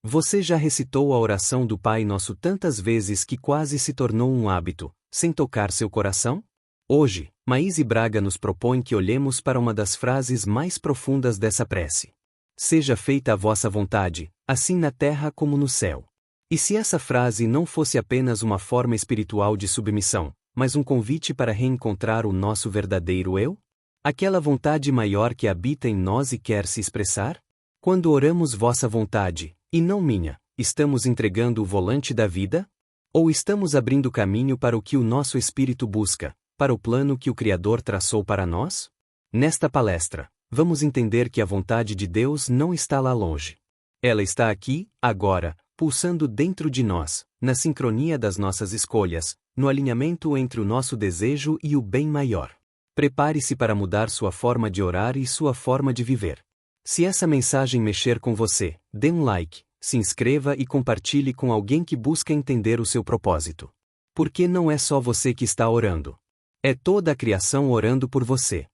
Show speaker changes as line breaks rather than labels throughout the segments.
Você já recitou a oração do Pai Nosso tantas vezes que quase se tornou um hábito, sem tocar seu coração? Hoje, Maíse Braga nos propõe que olhemos para uma das frases mais profundas dessa prece. Seja feita a vossa vontade, assim na terra como no céu. E se essa frase não fosse apenas uma forma espiritual de submissão, mas um convite para reencontrar o nosso verdadeiro eu? Aquela vontade maior que habita em nós e quer se expressar? Quando oramos vossa vontade, e não minha, estamos entregando o volante da vida? Ou estamos abrindo caminho para o que o nosso espírito busca, para o plano que o Criador traçou para nós? Nesta palestra, vamos entender que a vontade de Deus não está lá longe. Ela está aqui, agora, pulsando dentro de nós, na sincronia das nossas escolhas, no alinhamento entre o nosso desejo e o bem maior. Prepare-se para mudar sua forma de orar e sua forma de viver. Se essa mensagem mexer com você, dê um like, se inscreva e compartilhe com alguém que busca entender o seu propósito. Porque não é só você que está orando. É toda a criação orando por você.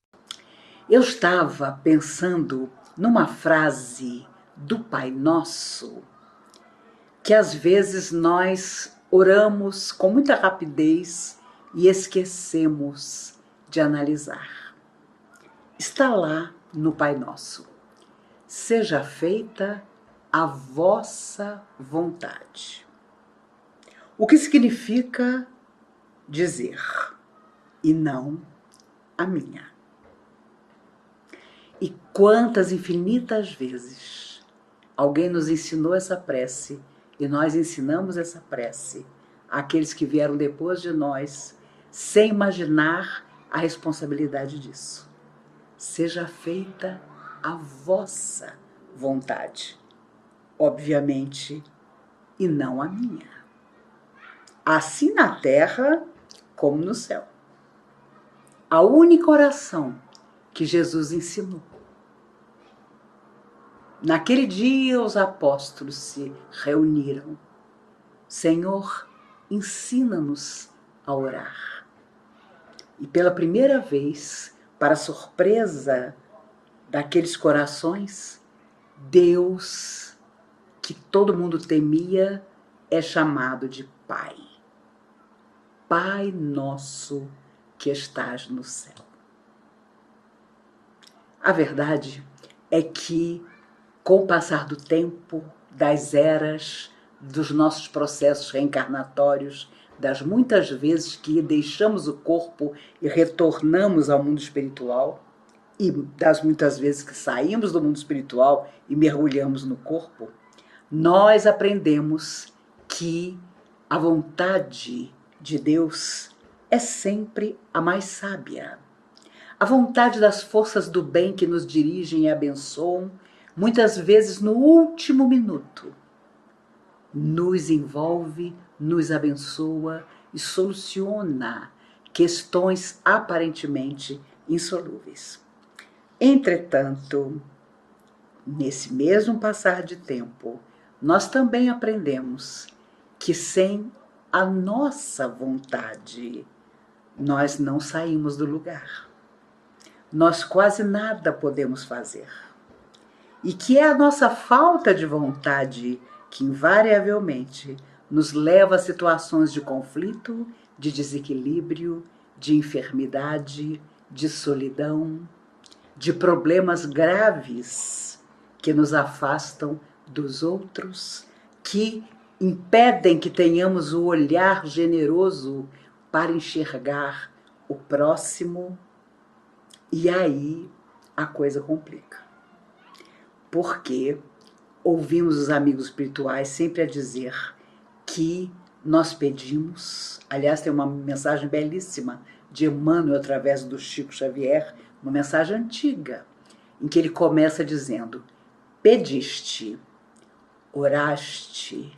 Eu estava pensando numa frase do Pai Nosso, que às vezes nós oramos com muita rapidez e esquecemos de analisar. Está lá no Pai Nosso. Seja feita a vossa vontade. O que significa dizer, e não a minha. E quantas infinitas vezes alguém nos ensinou essa prece e nós ensinamos essa prece àqueles que vieram depois de nós, sem imaginar a responsabilidade disso. Seja feita a vossa vontade, obviamente, e não a minha. Assim na terra como no céu. A única oração que Jesus ensinou. Naquele dia os apóstolos se reuniram. Senhor, ensina-nos a orar. E pela primeira vez, para surpresa daqueles corações, Deus, que todo mundo temia, é chamado de Pai. Pai nosso que estás no céu. A verdade é que, com o passar do tempo, das eras, dos nossos processos reencarnatórios, das muitas vezes que deixamos o corpo e retornamos ao mundo espiritual, e das muitas vezes que saímos do mundo espiritual e mergulhamos no corpo, nós aprendemos que a vontade de Deus é sempre a mais sábia. A vontade das forças do bem que nos dirigem e abençoam, muitas vezes no último minuto, nos envolve, nos abençoa e soluciona questões aparentemente insolúveis. Entretanto, nesse mesmo passar de tempo, nós também aprendemos que sem a nossa vontade, nós não saímos do lugar. Nós quase nada podemos fazer. E que é a nossa falta de vontade que invariavelmente nos leva a situações de conflito, de desequilíbrio, de enfermidade, de solidão, de problemas graves que nos afastam dos outros, que impedem que tenhamos o olhar generoso para enxergar o próximo, e aí a coisa complica. Porque ouvimos os amigos espirituais sempre a dizer que nós pedimos, aliás, tem uma mensagem belíssima de Emmanuel através do Chico Xavier, uma mensagem antiga, em que ele começa dizendo: pediste, oraste,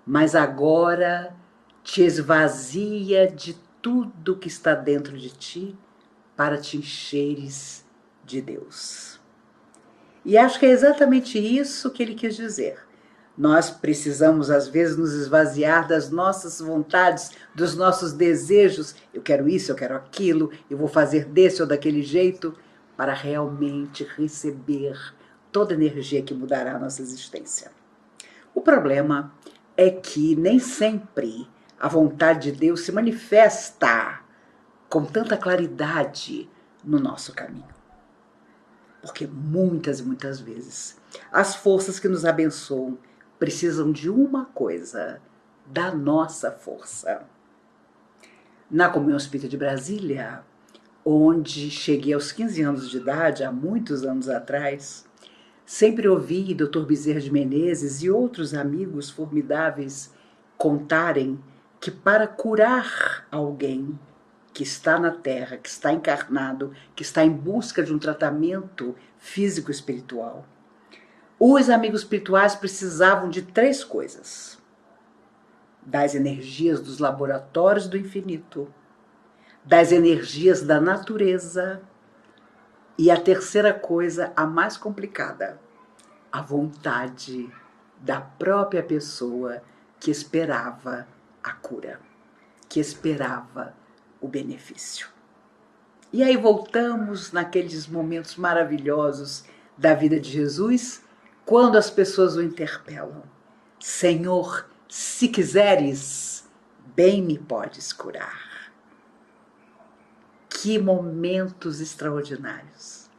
mas agora te esvazia de tudo que está dentro de ti para te encheres de Deus. E acho que é exatamente isso que ele quis dizer. Nós precisamos, às vezes, nos esvaziar das nossas vontades, dos nossos desejos. Eu quero isso, eu quero aquilo, eu vou fazer desse ou daquele jeito, para realmente receber toda a energia que mudará a nossa existência. O problema é que nem sempre a vontade de Deus se manifesta com tanta claridade no nosso caminho. Porque muitas e muitas vezes as forças que nos abençoam precisam de uma coisa, da nossa força. Na Comunhão Espírita de Brasília, onde cheguei aos 15 anos de idade, há muitos anos atrás, sempre ouvi Dr. Bezerra de Menezes e outros amigos formidáveis contarem que para curar alguém que está na Terra, que está encarnado, que está em busca de um tratamento físico-espiritual, os amigos espirituais precisavam de 3 coisas: das energias dos laboratórios do infinito, das energias da natureza e a terceira coisa, a mais complicada, a vontade da própria pessoa que esperava a cura, que esperava o benefício. E aí voltamos naqueles momentos maravilhosos da vida de Jesus, quando as pessoas o interpelam: Senhor, se quiseres, bem me podes curar. Que momentos extraordinários,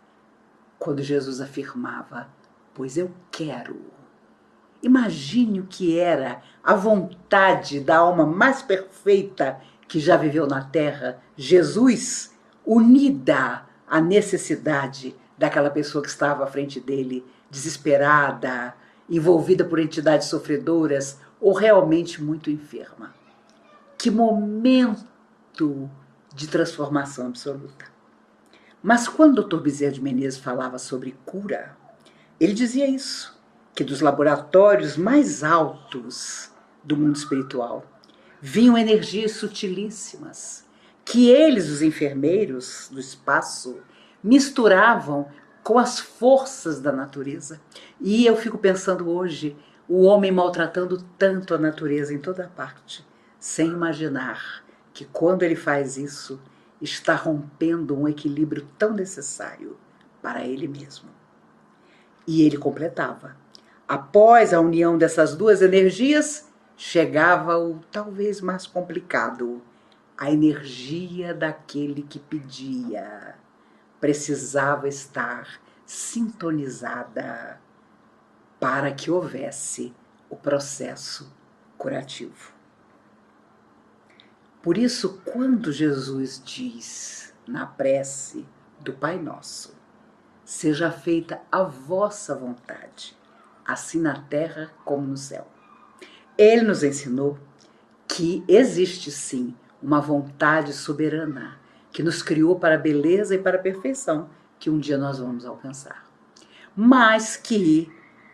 quando Jesus afirmava: pois eu quero. Imagine o que era a vontade da alma mais perfeita que já viveu na Terra, Jesus, unida à necessidade daquela pessoa que estava à frente dele, desesperada, envolvida por entidades sofredoras ou realmente muito enferma. Que momento de transformação absoluta. Mas quando o Dr. Bezerra de Menezes falava sobre cura, ele dizia isso, que dos laboratórios mais altos do mundo espiritual vinham energias sutilíssimas, que eles, os enfermeiros do espaço, misturavam com as forças da natureza. E eu fico pensando hoje, o homem maltratando tanto a natureza em toda parte, sem imaginar que quando ele faz isso, está rompendo um equilíbrio tão necessário para ele mesmo. E ele completava: após a união dessas 2 energias, chegava o talvez mais complicado, a energia daquele que pedia. Precisava estar sintonizada para que houvesse o processo curativo. Por isso, quando Jesus diz na prece do Pai Nosso: seja feita a vossa vontade, assim na terra como no céu, ele nos ensinou que existe sim uma vontade soberana que nos criou para a beleza e para a perfeição que um dia nós vamos alcançar. Mas que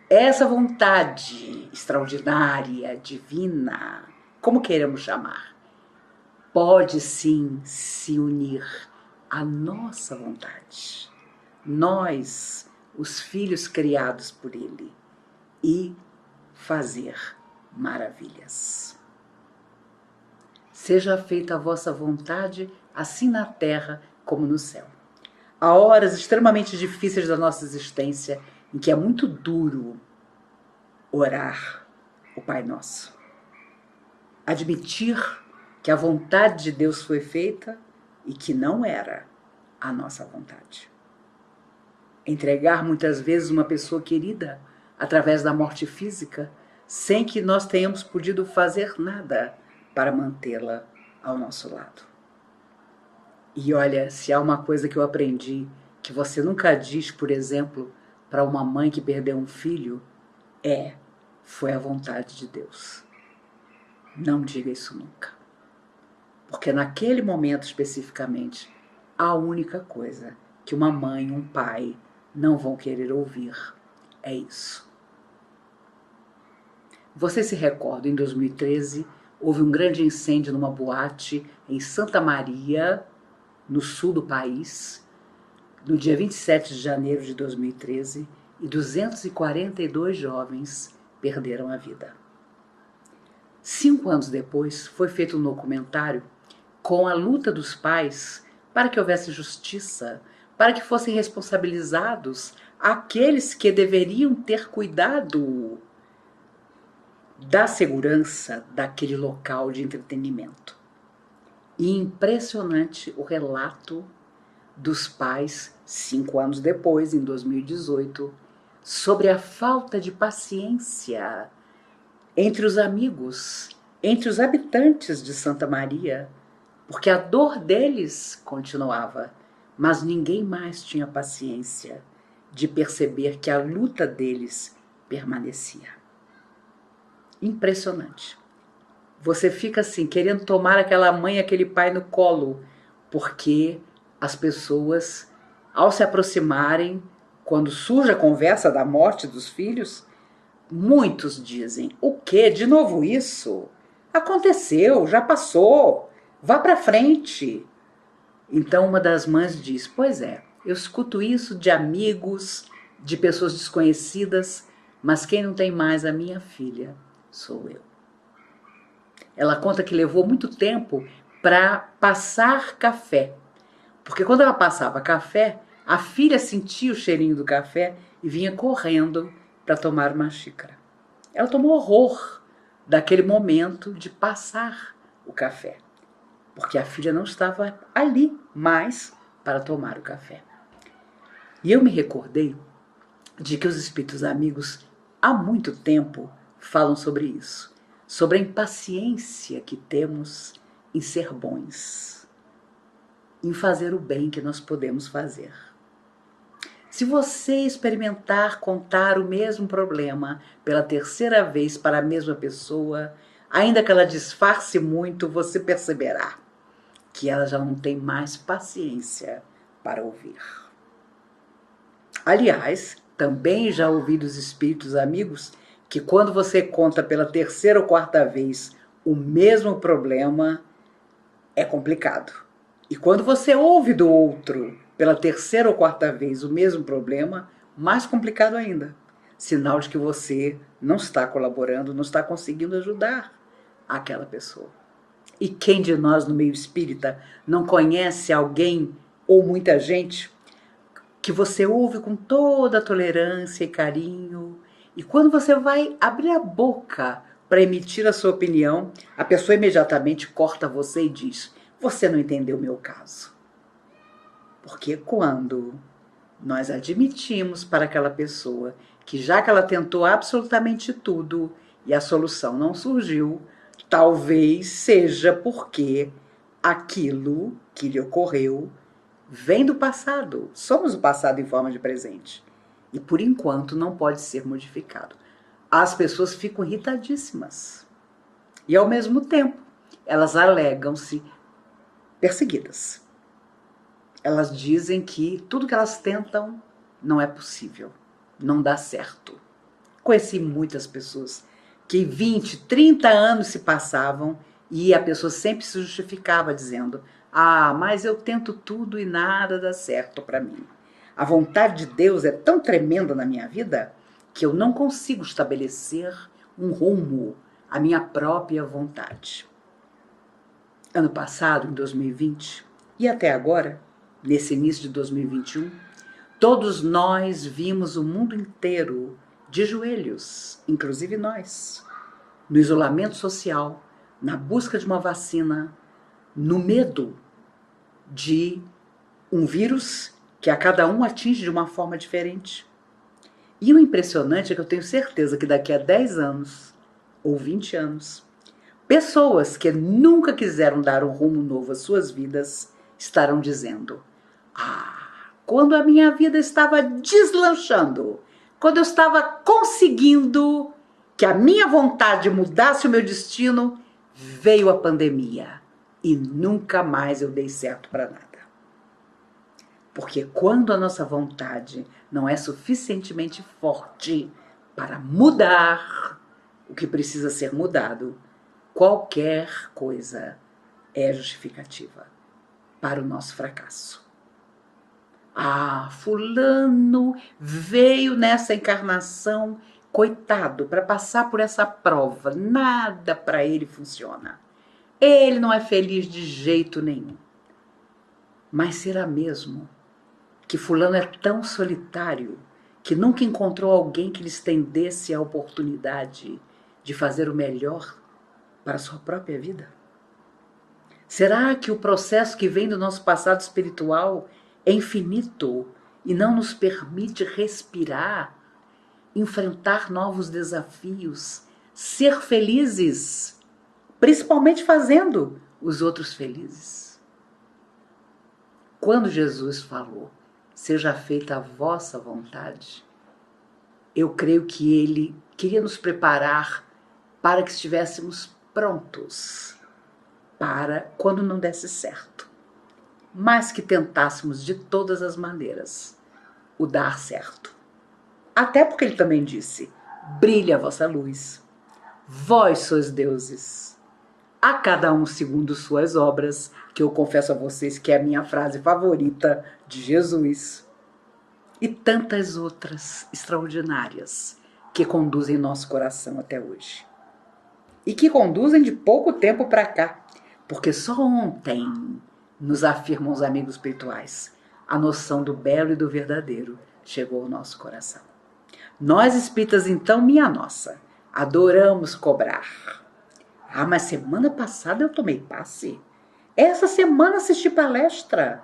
essa vontade extraordinária, divina, como queiramos chamar, pode sim se unir à nossa vontade. Nós, os filhos criados por ele, e fazer maravilhas. Seja feita a vossa vontade, assim na terra como no céu. Há horas extremamente difíceis da nossa existência em que é muito duro orar o Pai Nosso. Admitir que a vontade de Deus foi feita e que não era a nossa vontade. Entregar muitas vezes uma pessoa querida através da morte física, sem que nós tenhamos podido fazer nada para mantê-la ao nosso lado. E olha, se há uma coisa que eu aprendi, que você nunca diz, por exemplo, para uma mãe que perdeu um filho, foi a vontade de Deus. Não diga isso nunca. Porque naquele momento especificamente, a única coisa que uma mãe e um pai não vão querer ouvir é isso. Você se recorda, em 2013, houve um grande incêndio numa boate em Santa Maria, no sul do país, no dia 27 de janeiro de 2013, e 242 jovens perderam a vida. 5 anos depois, foi feito um documentário com a luta dos pais para que houvesse justiça, para que fossem responsabilizados aqueles que deveriam ter cuidado da segurança daquele local de entretenimento. E impressionante o relato dos pais, 5 anos depois, em 2018, sobre a falta de paciência entre os amigos, entre os habitantes de Santa Maria, porque a dor deles continuava, mas ninguém mais tinha paciência de perceber que a luta deles permanecia. Impressionante. Você fica assim, querendo tomar aquela mãe, aquele pai no colo, porque as pessoas, ao se aproximarem, quando surge a conversa da morte dos filhos, muitos dizem: o quê? De novo isso? Aconteceu, já passou, vá para frente. Então uma das mães diz: pois é, eu escuto isso de amigos, de pessoas desconhecidas, mas quem não tem mais a minha filha sou eu. Ela conta que levou muito tempo para passar café, porque quando ela passava café, a filha sentia o cheirinho do café e vinha correndo para tomar uma xícara. Ela tomou horror daquele momento de passar o café, porque a filha não estava ali mais para tomar o café. E eu me recordei de que os espíritos amigos há muito tempo falam sobre isso, sobre a impaciência que temos em ser bons, em fazer o bem que nós podemos fazer. Se você experimentar contar o mesmo problema pela terceira vez para a mesma pessoa, ainda que ela disfarce muito, você perceberá que ela já não tem mais paciência para ouvir. Aliás, também já ouvi dos espíritos amigos que quando você conta pela terceira ou quarta vez o mesmo problema, é complicado. E quando você ouve do outro pela terceira ou quarta vez o mesmo problema, mais complicado ainda. Sinal de que você não está colaborando, não está conseguindo ajudar aquela pessoa. E quem de nós no meio espírita não conhece alguém ou muita gente que você ouve com toda a tolerância e carinho, e quando você vai abrir a boca para emitir a sua opinião, a pessoa imediatamente corta você e diz: você não entendeu o meu caso. Porque quando nós admitimos para aquela pessoa que já que ela tentou absolutamente tudo e a solução não surgiu, talvez seja porque aquilo que lhe ocorreu vem do passado. Somos o passado em forma de presente. E por enquanto não pode ser modificado. As pessoas ficam irritadíssimas. E ao mesmo tempo, elas alegam-se perseguidas. Elas dizem que tudo que elas tentam não é possível, não dá certo. Conheci muitas pessoas que 20, 30 anos se passavam e a pessoa sempre se justificava dizendo: ah, mas eu tento tudo e nada dá certo para mim. A vontade de Deus é tão tremenda na minha vida que eu não consigo estabelecer um rumo à minha própria vontade. Ano passado, em 2020, e até agora, nesse início de 2021, todos nós vimos o mundo inteiro de joelhos, inclusive nós, no isolamento social, na busca de uma vacina, no medo de um vírus que a cada um atinge de uma forma diferente. E o impressionante é que eu tenho certeza que daqui a 10 anos ou 20 anos, pessoas que nunca quiseram dar um rumo novo às suas vidas estarão dizendo: ah, quando a minha vida estava deslanchando, quando eu estava conseguindo que a minha vontade mudasse o meu destino, veio a pandemia e nunca mais eu dei certo para nada. Porque quando a nossa vontade não é suficientemente forte para mudar o que precisa ser mudado, qualquer coisa é justificativa para o nosso fracasso. Ah, fulano veio nessa encarnação, coitado, para passar por essa prova. Nada para ele funciona. Ele não é feliz de jeito nenhum. Mas será mesmo que fulano é tão solitário que nunca encontrou alguém que lhe estendesse a oportunidade de fazer o melhor para a sua própria vida? Será que o processo que vem do nosso passado espiritual é infinito e não nos permite respirar, enfrentar novos desafios, ser felizes, principalmente fazendo os outros felizes? Quando Jesus falou, seja feita a vossa vontade, eu creio que ele queria nos preparar para que estivéssemos prontos para quando não desse certo, mas que tentássemos de todas as maneiras o dar certo. Até porque ele também disse, brilhe a vossa luz, vós sois deuses, a cada um segundo suas obras, que eu confesso a vocês que é a minha frase favorita de Jesus, e tantas outras extraordinárias que conduzem nosso coração até hoje. E que conduzem de pouco tempo para cá, porque só ontem, nos afirmam os amigos espirituais, a noção do belo e do verdadeiro chegou ao nosso coração. Nós espíritas, então, minha nossa, adoramos cobrar. Ah, mas semana passada eu tomei passe. Essa semana assisti palestra.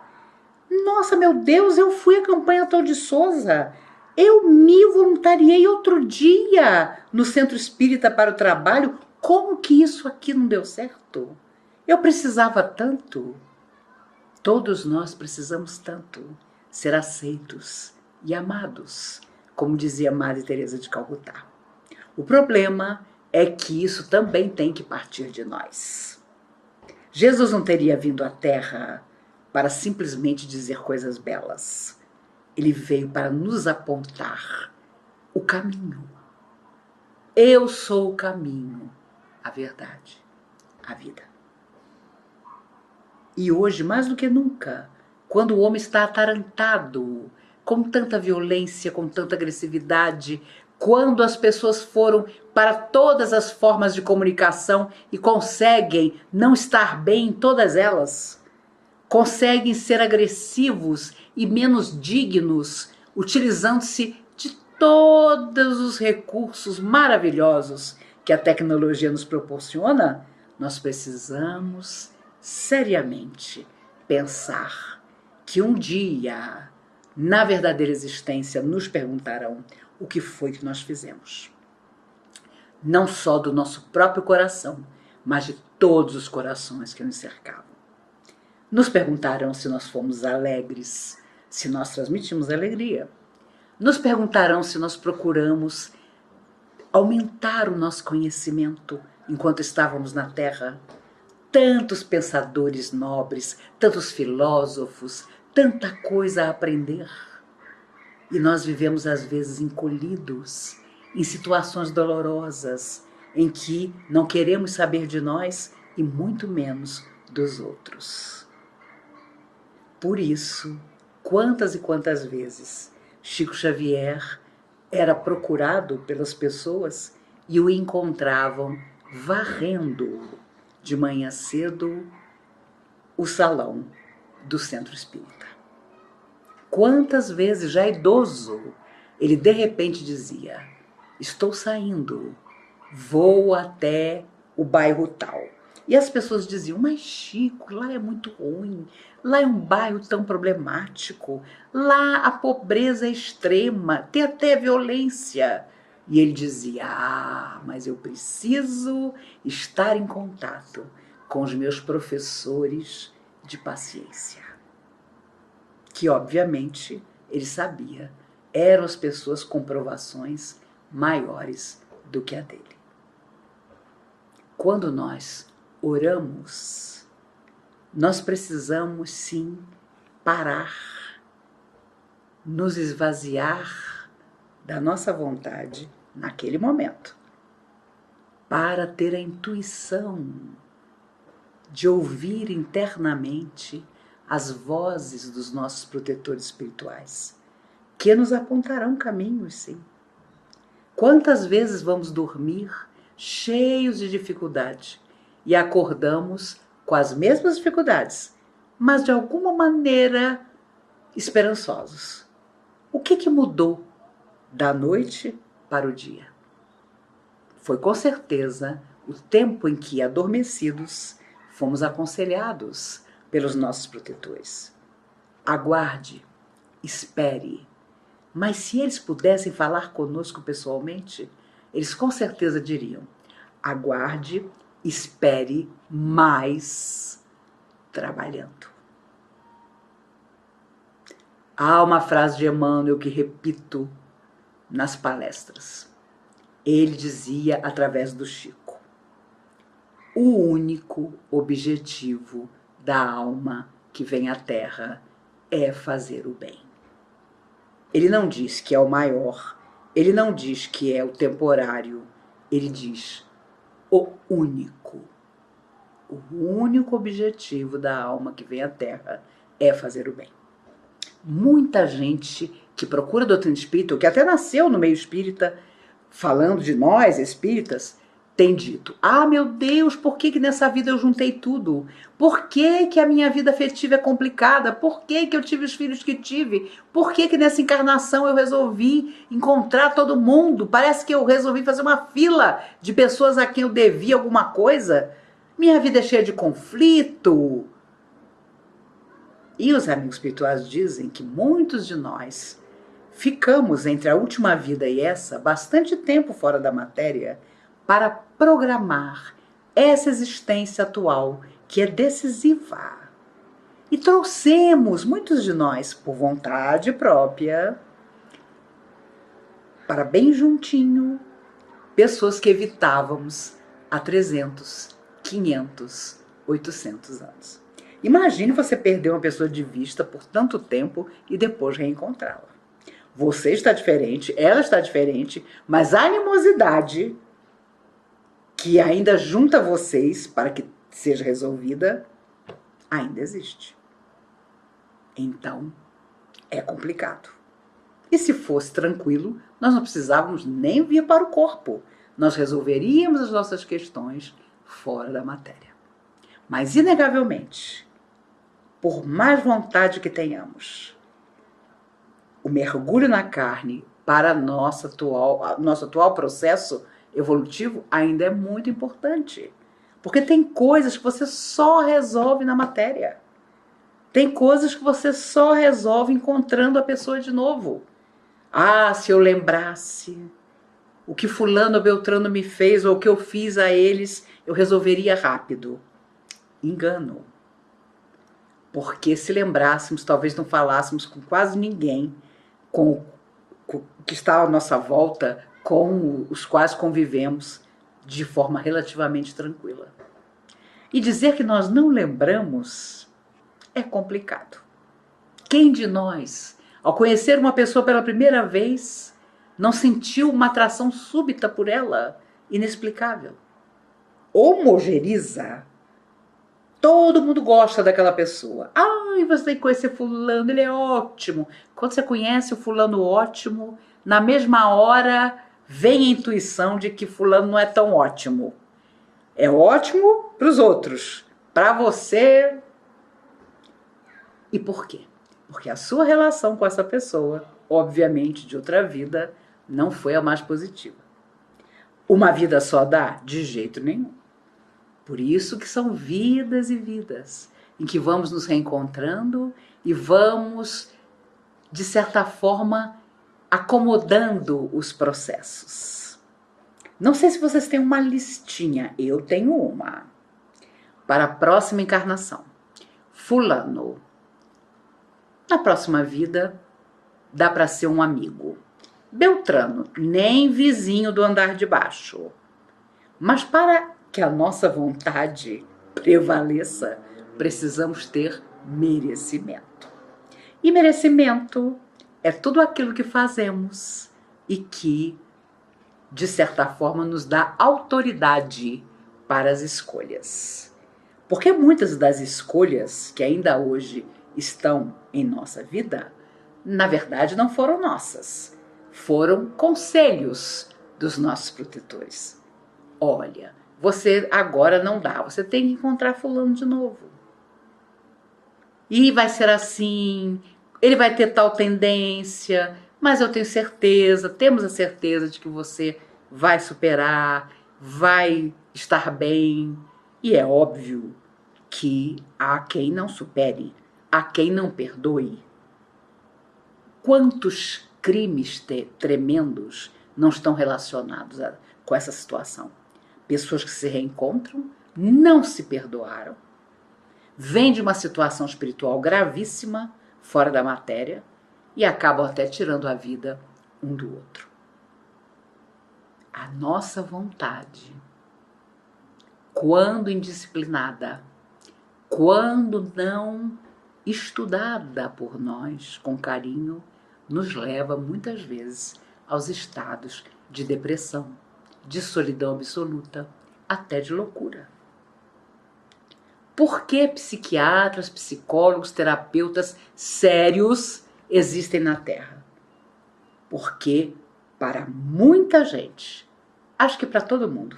Nossa, meu Deus, eu fui à campanha Tal de Souza. Eu me voluntariei outro dia no Centro Espírita para o Trabalho. Como que isso aqui não deu certo? Eu precisava tanto. Todos nós precisamos tanto ser aceitos e amados, como dizia Madre Teresa de Calcutá. O problema é que isso também tem que partir de nós. Jesus não teria vindo à Terra para simplesmente dizer coisas belas. Ele veio para nos apontar o caminho. Eu sou o caminho, a verdade, a vida. E hoje, mais do que nunca, quando o homem está atarantado, com tanta violência, com tanta agressividade, quando as pessoas foram para todas as formas de comunicação e conseguem não estar bem em todas elas, conseguem ser agressivos e menos dignos, utilizando-se de todos os recursos maravilhosos que a tecnologia nos proporciona, nós precisamos seriamente pensar que um dia, na verdadeira existência, nos perguntarão o que foi que nós fizemos. Não só do nosso próprio coração, mas de todos os corações que nos cercavam. Nos perguntarão se nós fomos alegres, se nós transmitimos alegria. Nos perguntarão se nós procuramos aumentar o nosso conhecimento enquanto estávamos na Terra. Tantos pensadores nobres, tantos filósofos, tanta coisa a aprender. E nós vivemos às vezes encolhidos, em situações dolorosas, em que não queremos saber de nós e muito menos dos outros. Por isso, quantas e quantas vezes Chico Xavier era procurado pelas pessoas e o encontravam varrendo de manhã cedo o salão do Centro Espírita. Quantas vezes, já idoso, ele de repente dizia, estou saindo, vou até o bairro tal. E as pessoas diziam, mas Chico, lá é muito ruim, lá é um bairro tão problemático, lá a pobreza é extrema, tem até violência. E ele dizia, mas eu preciso estar em contato com os meus professores de paciência. Que, obviamente, ele sabia, eram as pessoas com provações maiores do que a dele. Quando nós oramos, nós precisamos sim parar, nos esvaziar da nossa vontade naquele momento, para ter a intuição de ouvir internamente as vozes dos nossos protetores espirituais, que nos apontarão caminhos, sim. Quantas vezes vamos dormir cheios de dificuldade e acordamos com as mesmas dificuldades, mas de alguma maneira esperançosos? O que mudou da noite para o dia? Foi com certeza o tempo em que, adormecidos, fomos aconselhados pelos nossos protetores. Aguarde, espere. Mas se eles pudessem falar conosco pessoalmente, eles com certeza diriam: aguarde, espere, mais trabalhando. Há uma frase de Emmanuel que repito nas palestras. Ele dizia através do Chico: o único objetivo da alma que vem à Terra é fazer o bem. Ele não diz que é o maior, ele não diz que é o temporário, ele diz o único. O único objetivo da alma que vem à Terra é fazer o bem. Muita gente que procura a doutrina espírita, ou que até nasceu no meio espírita, falando de nós, espíritas, tem dito: ah, meu Deus, por que nessa vida eu juntei tudo? Por que a minha vida afetiva é complicada? Por que eu tive os filhos que tive? Por que nessa encarnação eu resolvi encontrar todo mundo? Parece que eu resolvi fazer uma fila de pessoas a quem eu devia alguma coisa. Minha vida é cheia de conflito. E os amigos espirituais dizem que muitos de nós ficamos entre a última vida e essa bastante tempo fora da matéria para programar essa existência atual que é decisiva. E trouxemos, muitos de nós, por vontade própria, para bem juntinho, pessoas que evitávamos há 300, 500, 800 anos. Imagine você perder uma pessoa de vista por tanto tempo e depois reencontrá-la. Você está diferente, ela está diferente, mas a animosidade que ainda junta vocês para que seja resolvida ainda existe. Então, é complicado. E se fosse tranquilo, nós não precisávamos nem vir para o corpo. Nós resolveríamos as nossas questões fora da matéria. Mas, inegavelmente, por mais vontade que tenhamos, o mergulho na carne para nosso atual processo evolutivo ainda é muito importante. Porque tem coisas que você só resolve na matéria. Tem coisas que você só resolve encontrando a pessoa de novo. Ah, se eu lembrasse o que fulano ou beltrano me fez ou o que eu fiz a eles, eu resolveria rápido. Engano. Porque se lembrássemos, talvez não falássemos com quase ninguém com que está à nossa volta, com os quais convivemos de forma relativamente tranquila. E dizer que nós não lembramos é complicado. Quem de nós, ao conhecer uma pessoa pela primeira vez, não sentiu uma atração súbita por ela, inexplicável? Homogeniza. Todo mundo gosta daquela pessoa. Ai, você tem que conhecer fulano, ele é ótimo. Quando você conhece o fulano ótimo, na mesma hora vem a intuição de que fulano não é tão ótimo. É ótimo para os outros. Para você... E por quê? Porque a sua relação com essa pessoa, obviamente de outra vida, não foi a mais positiva. Uma vida só dá? De jeito nenhum. Por isso que são vidas e vidas, em que vamos nos reencontrando e vamos, de certa forma, acomodando os processos. Não sei se vocês têm uma listinha, eu tenho uma. Para a próxima encarnação. Fulano. Na próxima vida, dá para ser um amigo. Beltrano, nem vizinho do andar de baixo. Mas para que a nossa vontade prevaleça, precisamos ter merecimento. E merecimento é tudo aquilo que fazemos e que, de certa forma, nos dá autoridade para as escolhas. Porque muitas das escolhas que ainda hoje estão em nossa vida, na verdade não foram nossas, foram conselhos dos nossos protetores. Olha, você agora não dá, você tem que encontrar fulano de novo. E vai ser assim, ele vai ter tal tendência, mas eu tenho certeza, temos a certeza de que você vai superar. vai estar bem. E é óbvio que há quem não supere, há quem não perdoe. Quantos crimes tremendos não estão relacionados com essa situação? Pessoas que se reencontram, não se perdoaram, vêm de uma situação espiritual gravíssima, fora da matéria, e acabam até tirando a vida um do outro. A nossa vontade, quando indisciplinada, quando não estudada por nós com carinho, nos leva muitas vezes aos estados de depressão, de solidão absoluta, até de loucura. Por que psiquiatras, psicólogos, terapeutas sérios existem na Terra? Porque para muita gente, acho que para todo mundo,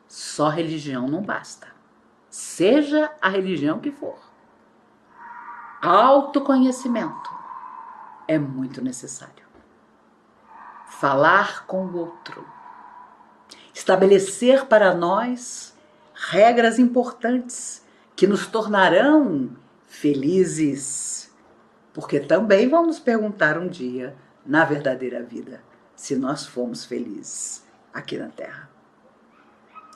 só religião não basta. Seja a religião que for. Autoconhecimento é muito necessário. Falar com o outro. Estabelecer para nós regras importantes que nos tornarão felizes. Porque também vamos nos perguntar um dia, na verdadeira vida, se nós fomos felizes aqui na Terra.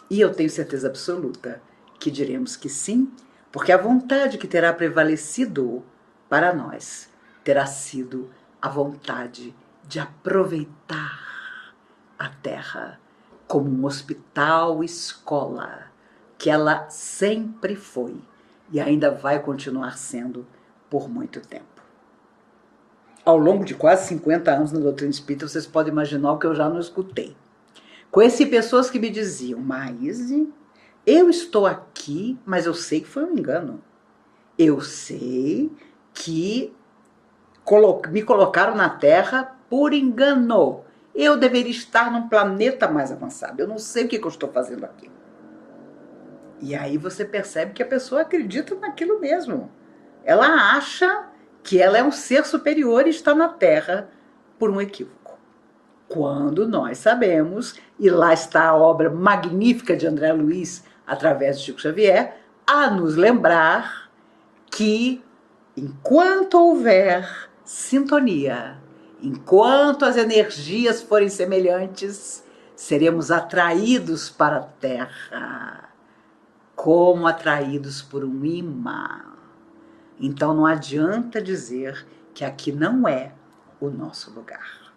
E eu tenho certeza absoluta que diremos que sim, porque a vontade que terá prevalecido para nós terá sido a vontade de aproveitar a Terra como um hospital escola, que ela sempre foi e ainda vai continuar sendo por muito tempo. Ao longo de quase 50 anos na doutrina espírita, vocês podem imaginar o que eu já não escutei. Conheci pessoas que me diziam: Maíse, eu estou aqui, mas eu sei que foi um engano. Eu sei que me colocaram na Terra por engano. Eu deveria estar num planeta mais avançado. Eu não sei o que eu estou fazendo aqui. E aí você percebe que a pessoa acredita naquilo mesmo. Ela acha que ela é um ser superior e está na Terra por um equívoco. Quando nós sabemos, e lá está a obra magnífica de André Luiz, através de Chico Xavier, a nos lembrar que enquanto houver sintonia, enquanto as energias forem semelhantes, seremos atraídos para a Terra, como atraídos por um imã. Então não adianta dizer que aqui não é o nosso lugar.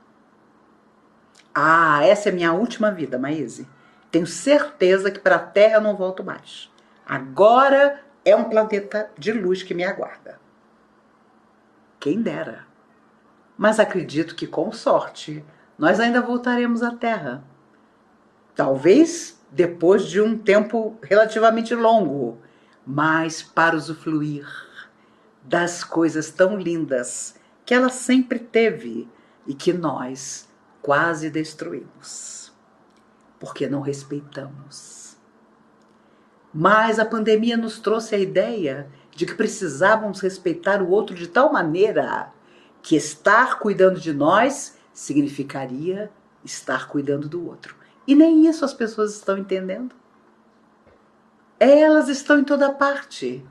Ah, essa é minha última vida, Maíse. Tenho certeza que para a Terra eu não volto mais. Agora é um planeta de luz que me aguarda. Quem dera. Mas acredito que, com sorte, nós ainda voltaremos à Terra. Talvez depois de um tempo relativamente longo, mas para usufruir das coisas tão lindas que ela sempre teve e que nós quase destruímos, porque não respeitamos. Mas a pandemia nos trouxe a ideia de que precisávamos respeitar o outro de tal maneira que estar cuidando de nós significaria estar cuidando do outro. E nem isso as pessoas estão entendendo. Elas estão em toda parte,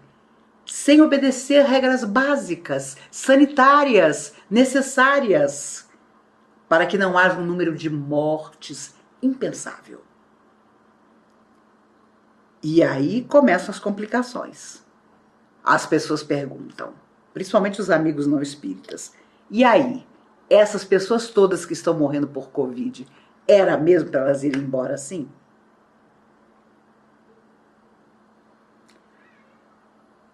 sem obedecer regras básicas, sanitárias, necessárias, para que não haja um número de mortes impensável. E aí começam as complicações. As pessoas perguntam, principalmente os amigos não espíritas, e aí, essas pessoas todas que estão morrendo por Covid, era mesmo para elas irem embora assim?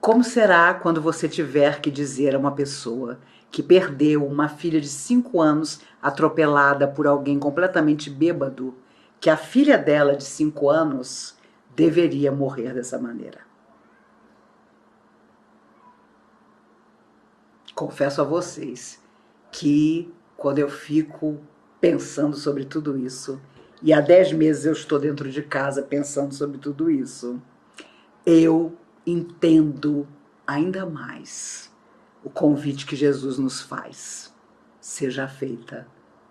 Como será quando você tiver que dizer a uma pessoa que perdeu uma filha de 5 anos atropelada por alguém completamente bêbado, que a filha dela de 5 anos deveria morrer dessa maneira? Confesso a vocês que quando eu fico pensando sobre tudo isso, e há 10 meses eu estou dentro de casa pensando sobre tudo isso, eu entendo ainda mais o convite que Jesus nos faz: seja feita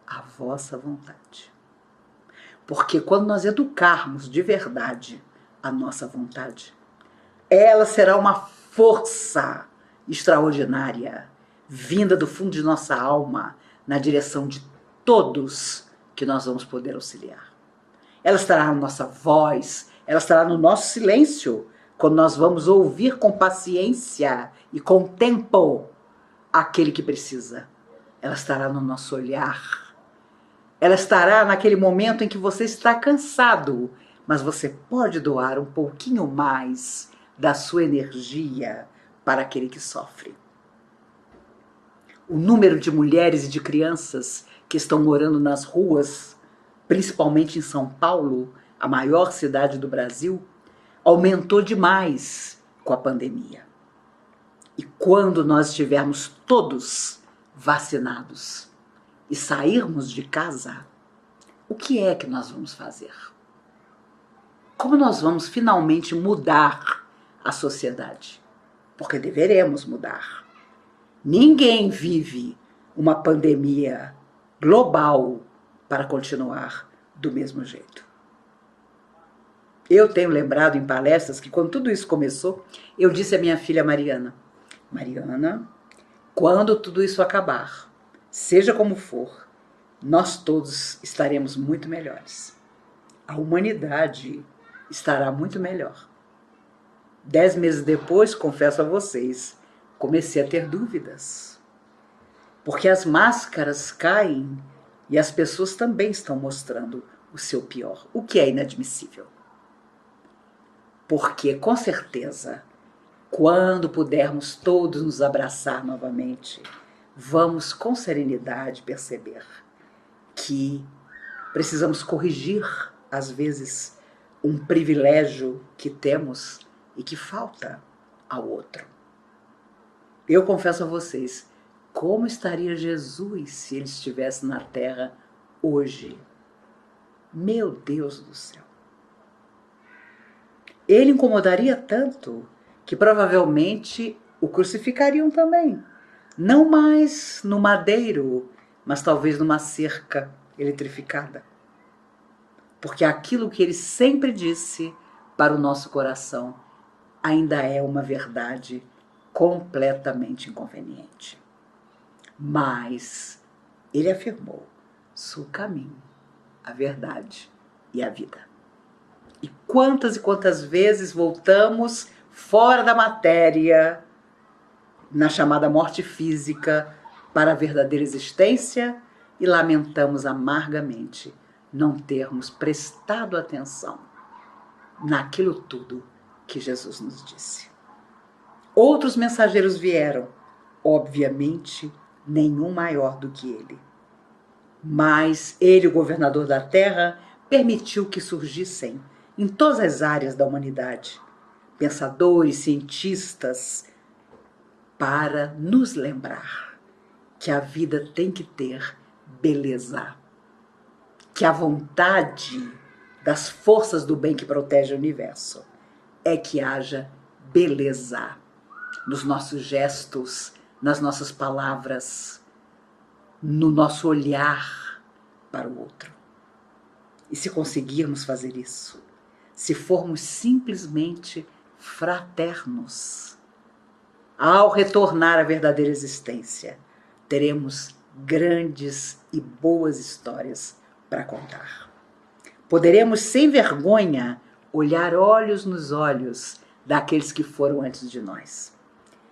a vossa vontade. Porque quando nós educarmos de verdade a nossa vontade, ela será uma força extraordinária, vinda do fundo de nossa alma, na direção de todos que nós vamos poder auxiliar. Ela estará na nossa voz, ela estará no nosso silêncio, quando nós vamos ouvir com paciência e com tempo aquele que precisa. Ela estará no nosso olhar. Ela estará naquele momento em que você está cansado, mas você pode doar um pouquinho mais da sua energia para aquele que sofre. O número de mulheres e de crianças que estão morando nas ruas, principalmente em São Paulo, a maior cidade do Brasil, aumentou demais com a pandemia. E quando nós estivermos todos vacinados e sairmos de casa, o que é que nós vamos fazer? Como nós vamos finalmente mudar a sociedade? Porque deveremos mudar. Ninguém vive uma pandemia global para continuar do mesmo jeito. Eu tenho lembrado em palestras que quando tudo isso começou, eu disse à minha filha Mariana, quando tudo isso acabar, seja como for, nós todos estaremos muito melhores. A humanidade estará muito melhor. 10 meses depois, confesso a vocês, comecei a ter dúvidas. Porque as máscaras caem e as pessoas também estão mostrando o seu pior, o que é inadmissível. Porque, com certeza, quando pudermos todos nos abraçar novamente, vamos com serenidade perceber que precisamos corrigir, às vezes, um privilégio que temos e que falta ao outro. Eu confesso a vocês, como estaria Jesus se ele estivesse na terra hoje? Meu Deus do céu! Ele incomodaria tanto que provavelmente o crucificariam também. Não mais no madeiro, mas talvez numa cerca eletrificada. Porque aquilo que ele sempre disse para o nosso coração ainda é uma verdade completamente inconveniente. Mas ele afirmou: sou o caminho, a verdade e a vida. E quantas vezes voltamos fora da matéria, na chamada morte física, para a verdadeira existência e lamentamos amargamente não termos prestado atenção naquilo tudo que Jesus nos disse. Outros mensageiros vieram, obviamente nenhum maior do que ele. Mas ele, o governador da terra, permitiu que surgissem em todas as áreas da humanidade pensadores, cientistas, para nos lembrar que a vida tem que ter beleza, que a vontade das forças do bem que protege o universo é que haja beleza nos nossos gestos, nas nossas palavras, no nosso olhar para o outro. E se conseguirmos fazer isso, se formos simplesmente fraternos, ao retornar à verdadeira existência, teremos grandes e boas histórias para contar. Poderemos, sem vergonha, olhar olhos nos olhos daqueles que foram antes de nós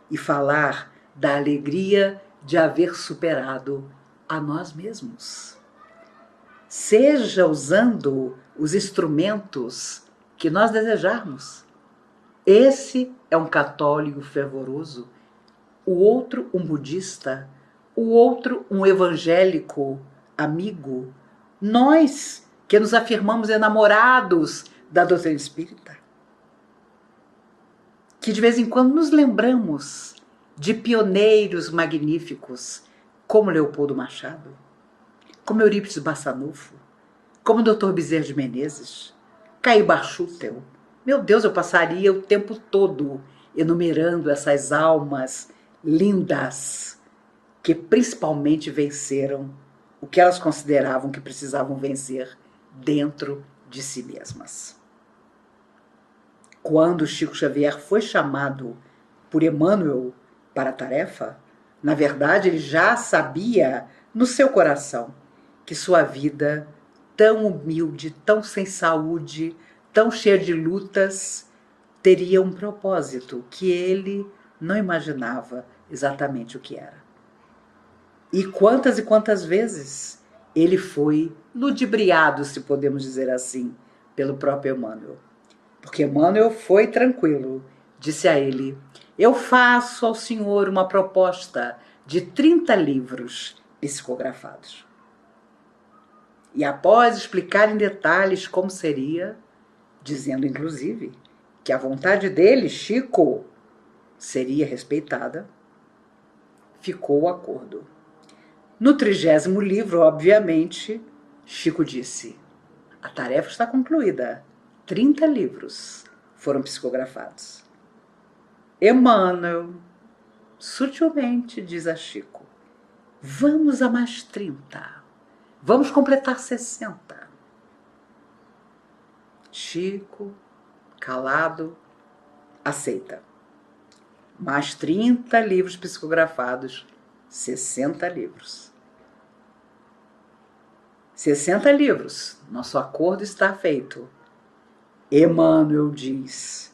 e falar da alegria de haver superado a nós mesmos. Seja usando os instrumentos que nós desejarmos. Esse é um católico fervoroso, o outro um budista, o outro um evangélico amigo. Nós que nos afirmamos enamorados da doutrina espírita, que de vez em quando nos lembramos de pioneiros magníficos como Leopoldo Machado, como Eurípides Barçanufo, como o Dr. Bezerra de Menezes, Caíba Schutel. Meu Deus, eu passaria o tempo todo enumerando essas almas lindas que principalmente venceram o que elas consideravam que precisavam vencer dentro de si mesmas. Quando Chico Xavier foi chamado por Emmanuel para a tarefa, na verdade ele já sabia no seu coração que sua vida, tão humilde, tão sem saúde, tão cheia de lutas, teria um propósito que ele não imaginava exatamente o que era. E quantas vezes ele foi ludibriado, se podemos dizer assim, pelo próprio Emmanuel. Porque Emmanuel foi tranquilo, disse a ele: eu faço ao senhor uma proposta de 30 livros psicografados. E após explicar em detalhes como seria, dizendo inclusive que a vontade dele, Chico, seria respeitada, ficou o acordo. No 30º livro, obviamente, Chico disse: a tarefa está concluída. 30 livros foram psicografados. Emmanuel, sutilmente, diz a Chico: vamos a mais 30. Vamos completar 60. Chico, calado, aceita. Mais 30 livros psicografados, 60 livros. 60 livros, nosso acordo está feito. Emmanuel diz: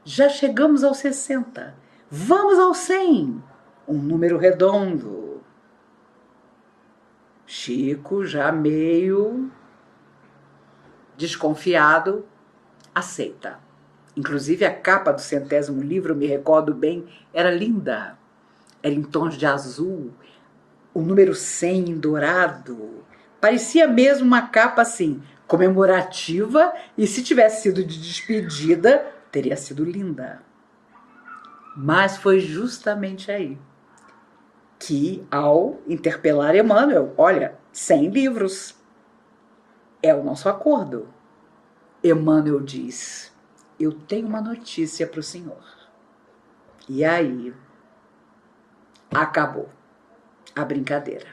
já chegamos aos 60, vamos aos 100, um número redondo. Chico, já meio desconfiado, aceita. Inclusive a capa do 100º livro, me recordo bem, era linda. Era em tons de azul, o número 100 em dourado. Parecia mesmo uma capa assim, comemorativa, e se tivesse sido de despedida, teria sido linda. Mas foi justamente aí que, ao interpelar Emmanuel, olha, 100 livros, é o nosso acordo. Emmanuel diz: eu tenho uma notícia para o senhor. E aí, acabou a brincadeira.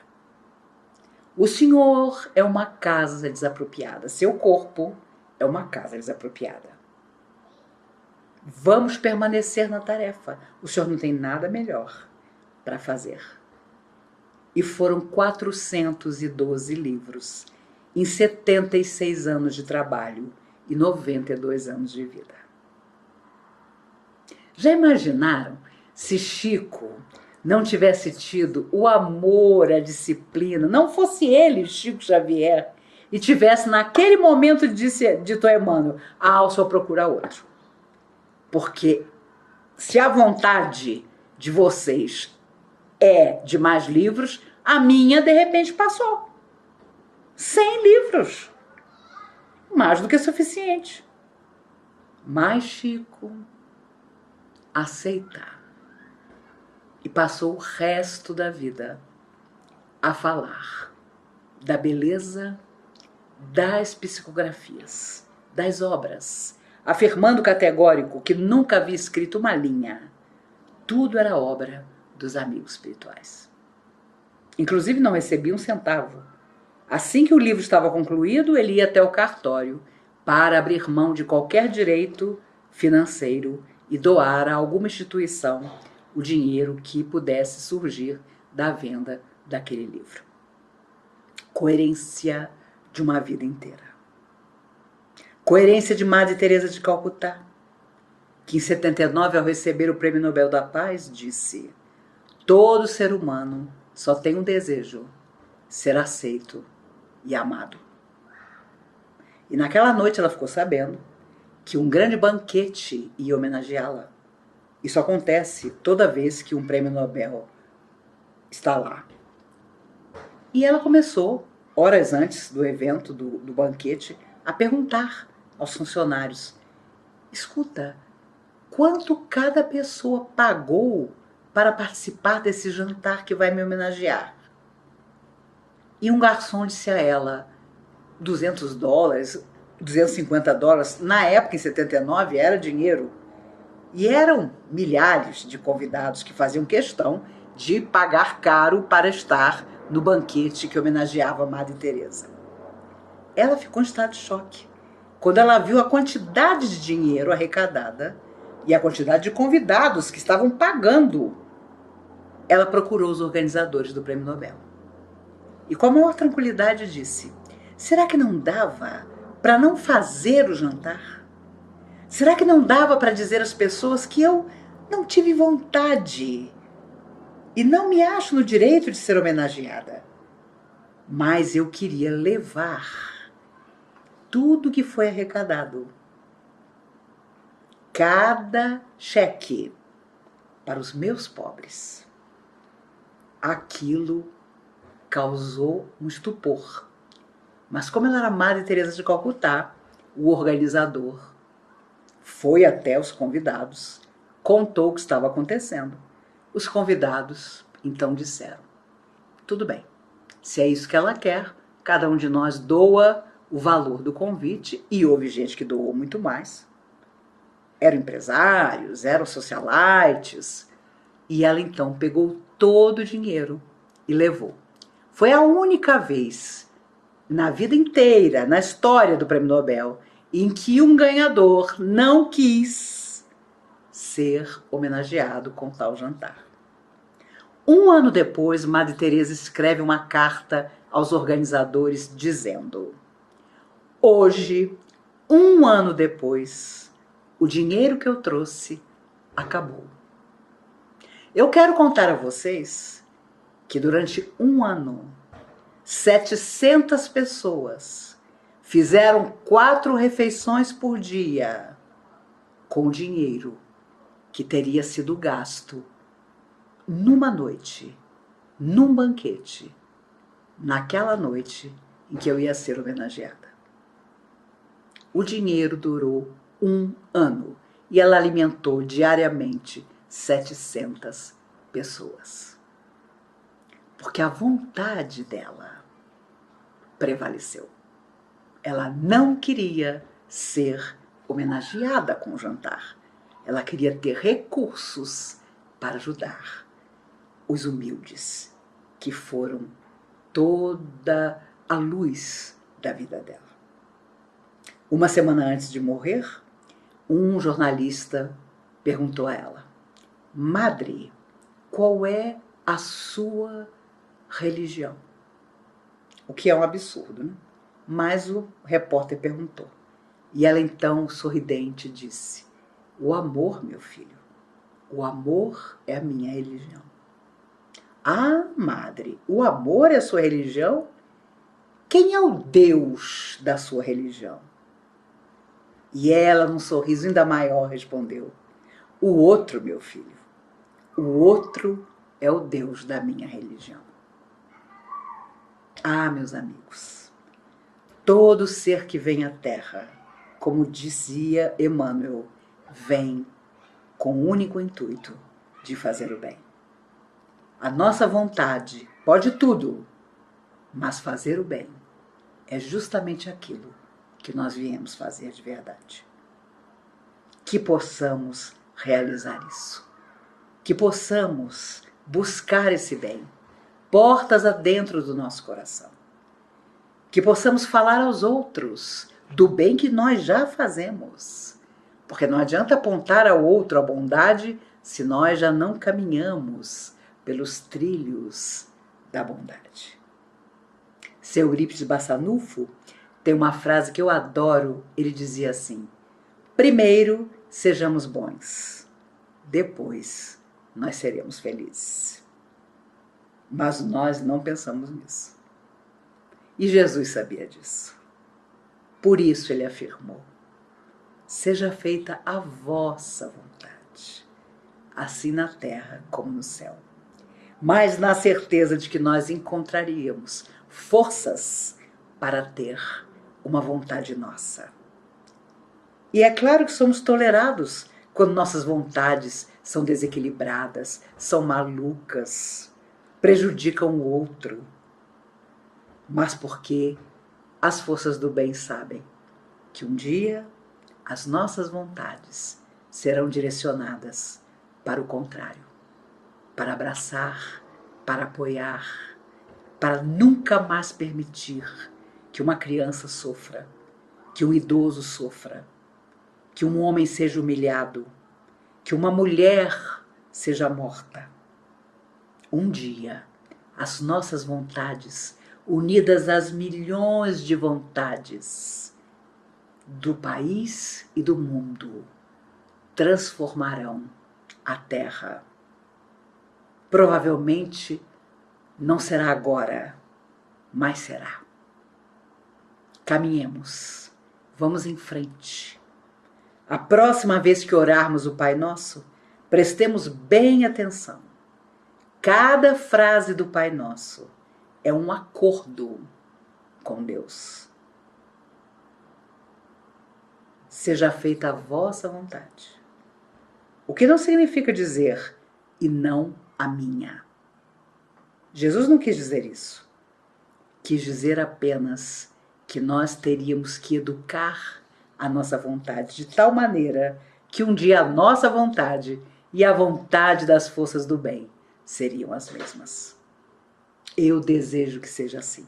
O senhor é uma casa desapropriada, seu corpo é uma casa desapropriada. Vamos permanecer na tarefa, o senhor não tem nada melhor para fazer. E foram 412 livros, em 76 anos de trabalho e 92 anos de vida. Já imaginaram se Chico não tivesse tido o amor, a disciplina, não fosse ele, Chico Xavier, e tivesse naquele momento dito a Emmanuel: o senhor procura outro. Porque se a vontade de vocês é de mais livros, a minha de repente passou. 100 livros. Mais do que suficiente. Mas Chico aceita. E passou o resto da vida a falar da beleza das psicografias, das obras, afirmando categórico que nunca havia escrito uma linha. Tudo era obra dos amigos espirituais. Inclusive não recebia um centavo. Assim que o livro estava concluído, ele ia até o cartório para abrir mão de qualquer direito financeiro e doar a alguma instituição o dinheiro que pudesse surgir da venda daquele livro. Coerência de uma vida inteira. Coerência de Madre Teresa de Calcutá, que em 79, ao receber o Prêmio Nobel da Paz, disse: todo ser humano só tem um desejo: ser aceito e amado. E naquela noite ela ficou sabendo que um grande banquete ia homenageá-la. Isso acontece toda vez que um prêmio Nobel está lá. E ela começou, horas antes do evento, do banquete, a perguntar aos funcionários: escuta, quanto cada pessoa pagou para participar desse jantar que vai me homenagear? E um garçom disse a ela: $200, $250. Na época, em 79, era dinheiro. E eram milhares de convidados que faziam questão de pagar caro para estar no banquete que homenageava a Madre Teresa. ela ficou em estado de choque quando ela viu a quantidade de dinheiro arrecadada e a quantidade de convidados que estavam pagando. Ela procurou os organizadores do Prêmio Nobel e, com a maior tranquilidade, disse: será que não dava para não fazer o jantar? Será que não dava para dizer às pessoas que eu não tive vontade e não me acho no direito de ser homenageada, mas eu queria levar tudo que foi arrecadado, cada cheque, para os meus pobres? Aquilo causou um estupor. Mas como ela era Madre Teresa de Calcutá, o organizador foi até os convidados, contou o que estava acontecendo. Os convidados então disseram: tudo bem, se é isso que ela quer, cada um de nós doa o valor do convite, e houve gente que doou muito mais. Eram empresários, eram socialites, e ela então pegou todo o dinheiro e levou. Foi a única vez na vida inteira, na história do Prêmio Nobel, em que um ganhador não quis ser homenageado com tal jantar. Um ano depois, Madre Teresa escreve uma carta aos organizadores dizendo: hoje, um ano depois, o dinheiro que eu trouxe acabou. Eu quero contar a vocês que durante um ano, 700 pessoas fizeram 4 refeições por dia com o dinheiro que teria sido gasto numa noite, num banquete, naquela noite em que eu ia ser homenageada. O dinheiro durou um ano e ela alimentou diariamente 700 pessoas. Porque a vontade dela prevaleceu. Ela não queria ser homenageada com o jantar. Ela queria ter recursos para ajudar os humildes, que foram toda a luz da vida dela. Uma semana antes de morrer, um jornalista perguntou a ela: Madre, qual é a sua religião? O que é um absurdo, né? Mas o repórter perguntou. E ela então, sorridente, disse: o amor, meu filho, o amor é a minha religião. Ah, madre, o amor é a sua religião? Quem é o Deus da sua religião? E ela, num sorriso ainda maior, respondeu: o outro, meu filho, o outro é o Deus da minha religião. Ah, meus amigos, todo ser que vem à Terra, como dizia Emmanuel, vem com o único intuito de fazer o bem. A nossa vontade pode tudo, mas fazer o bem é justamente aquilo que nós viemos fazer de verdade. Que possamos realizar isso. Que possamos buscar esse bem, portas adentro do nosso coração. Que possamos falar aos outros do bem que nós já fazemos. Porque não adianta apontar ao outro a bondade se nós já não caminhamos pelos trilhos da bondade. Seu Eurípides Bassanufo tem uma frase que eu adoro. Ele dizia assim: primeiro sejamos bons, depois nós seremos felizes. Mas nós não pensamos nisso. E Jesus sabia disso. Por isso ele afirmou: seja feita a vossa vontade, assim na terra como no céu. Mas na certeza de que nós encontraríamos forças para ter uma vontade nossa. E é claro que somos tolerados quando nossas vontades são desequilibradas, são malucas, prejudicam o outro. Mas porque as forças do bem sabem que um dia as nossas vontades serão direcionadas para o contrário, para abraçar, para apoiar, para nunca mais permitir que uma criança sofra, que um idoso sofra, que um homem seja humilhado, que uma mulher seja morta. Um dia, as nossas vontades, unidas às milhões de vontades do país e do mundo, transformarão a Terra. Provavelmente não será agora, mas será. Caminhemos, vamos em frente. A próxima vez que orarmos o Pai Nosso, prestemos bem atenção. Cada frase do Pai Nosso é um acordo com Deus. Seja feita a vossa vontade. O que não significa dizer, e não a minha. Jesus não quis dizer isso. Quis dizer apenas que nós teríamos que educar a nossa vontade de tal maneira que um dia a nossa vontade e a vontade das forças do bem seriam as mesmas. Eu desejo que seja assim.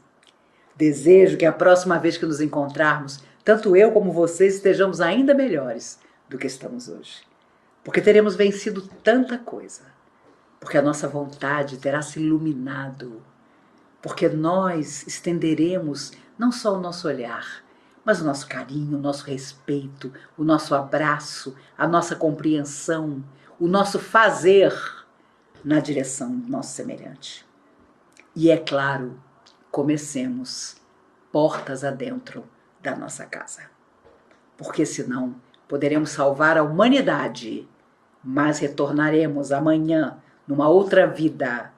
Desejo que a próxima vez que nos encontrarmos, tanto eu como vocês estejamos ainda melhores do que estamos hoje. Porque teremos vencido tanta coisa. Porque a nossa vontade terá se iluminado. Porque nós estenderemos não só o nosso olhar, mas o nosso carinho, o nosso respeito, o nosso abraço, a nossa compreensão, o nosso fazer na direção do nosso semelhante. E é claro, comecemos portas adentro da nossa casa. Porque senão poderemos salvar a humanidade, mas retornaremos amanhã numa outra vida,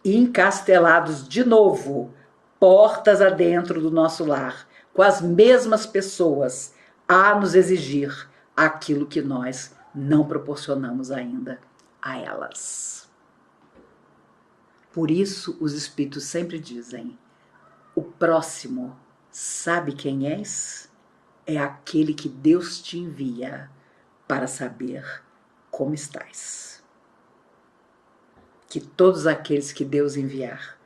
encastelados de novo, portas adentro do nosso lar, com as mesmas pessoas a nos exigir aquilo que nós não proporcionamos ainda a elas. Por isso os Espíritos sempre dizem, o próximo, sabe quem és? É aquele que Deus te envia para saber como estás. Que todos aqueles que Deus enviar,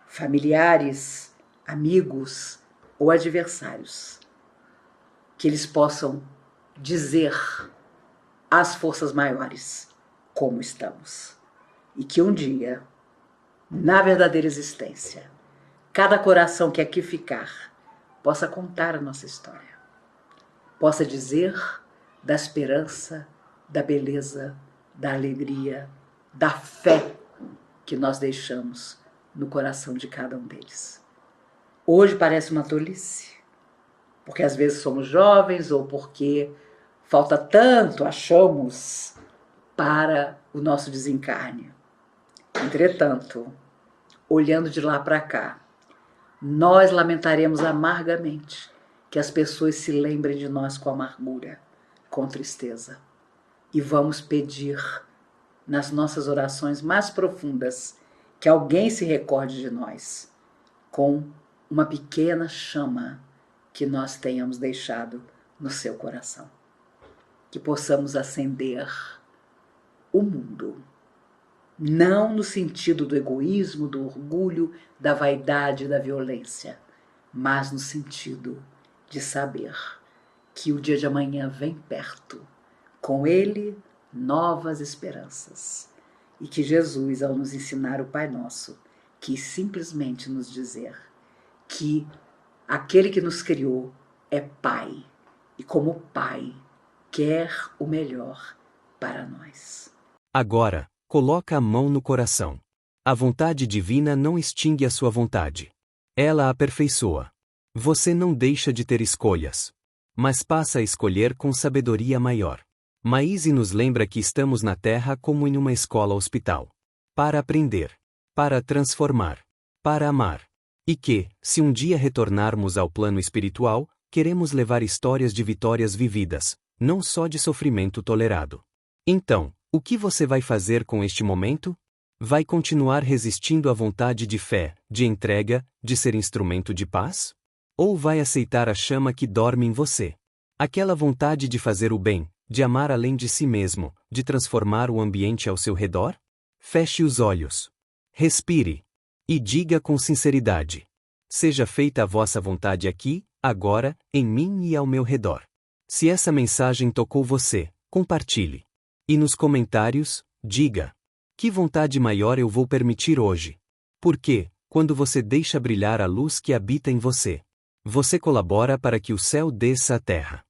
familiares, amigos ou adversários, que eles possam dizer às forças maiores como estamos. E que um dia, na verdadeira existência, cada coração que aqui ficar possa contar a nossa história, possa dizer da esperança, da beleza, da alegria, da fé que nós deixamos no coração de cada um deles. Hoje parece uma tolice, porque às vezes somos jovens ou porque falta tanto, achamos, para o nosso desencarne. Entretanto, olhando de lá para cá, nós lamentaremos amargamente que as pessoas se lembrem de nós com amargura, com tristeza. E vamos pedir nas nossas orações mais profundas que alguém se recorde de nós com uma pequena chama que nós tenhamos deixado no seu coração. Que possamos acender o mundo, não no sentido do egoísmo, do orgulho, da vaidade, da violência, mas no sentido de saber que o dia de amanhã vem perto, com ele novas esperanças, e que Jesus, ao nos ensinar o Pai Nosso, quis simplesmente nos dizer que aquele que nos criou é Pai, e como Pai quer o melhor para nós.
Agora, coloca a mão no coração. A vontade divina não extingue a sua vontade. Ela a aperfeiçoa. Você não deixa de ter escolhas, mas passa a escolher com sabedoria maior. Maíse nos lembra que estamos na Terra como em uma escola-hospital. Para aprender, para transformar, para amar. E que, se um dia retornarmos ao plano espiritual, queremos levar histórias de vitórias vividas, não só de sofrimento tolerado. Então, o que você vai fazer com este momento? Vai continuar resistindo à vontade de fé, de entrega, de ser instrumento de paz? Ou vai aceitar a chama que dorme em você? Aquela vontade de fazer o bem, de amar além de si mesmo, de transformar o ambiente ao seu redor? Feche os olhos. Respire. E diga com sinceridade: Seja feita a vossa vontade aqui, agora, em mim e ao meu redor. Se essa mensagem tocou você, compartilhe. E nos comentários, diga: que vontade maior eu vou permitir hoje? Porque, quando você deixa brilhar a luz que habita em você, você colabora para que o céu desça à terra.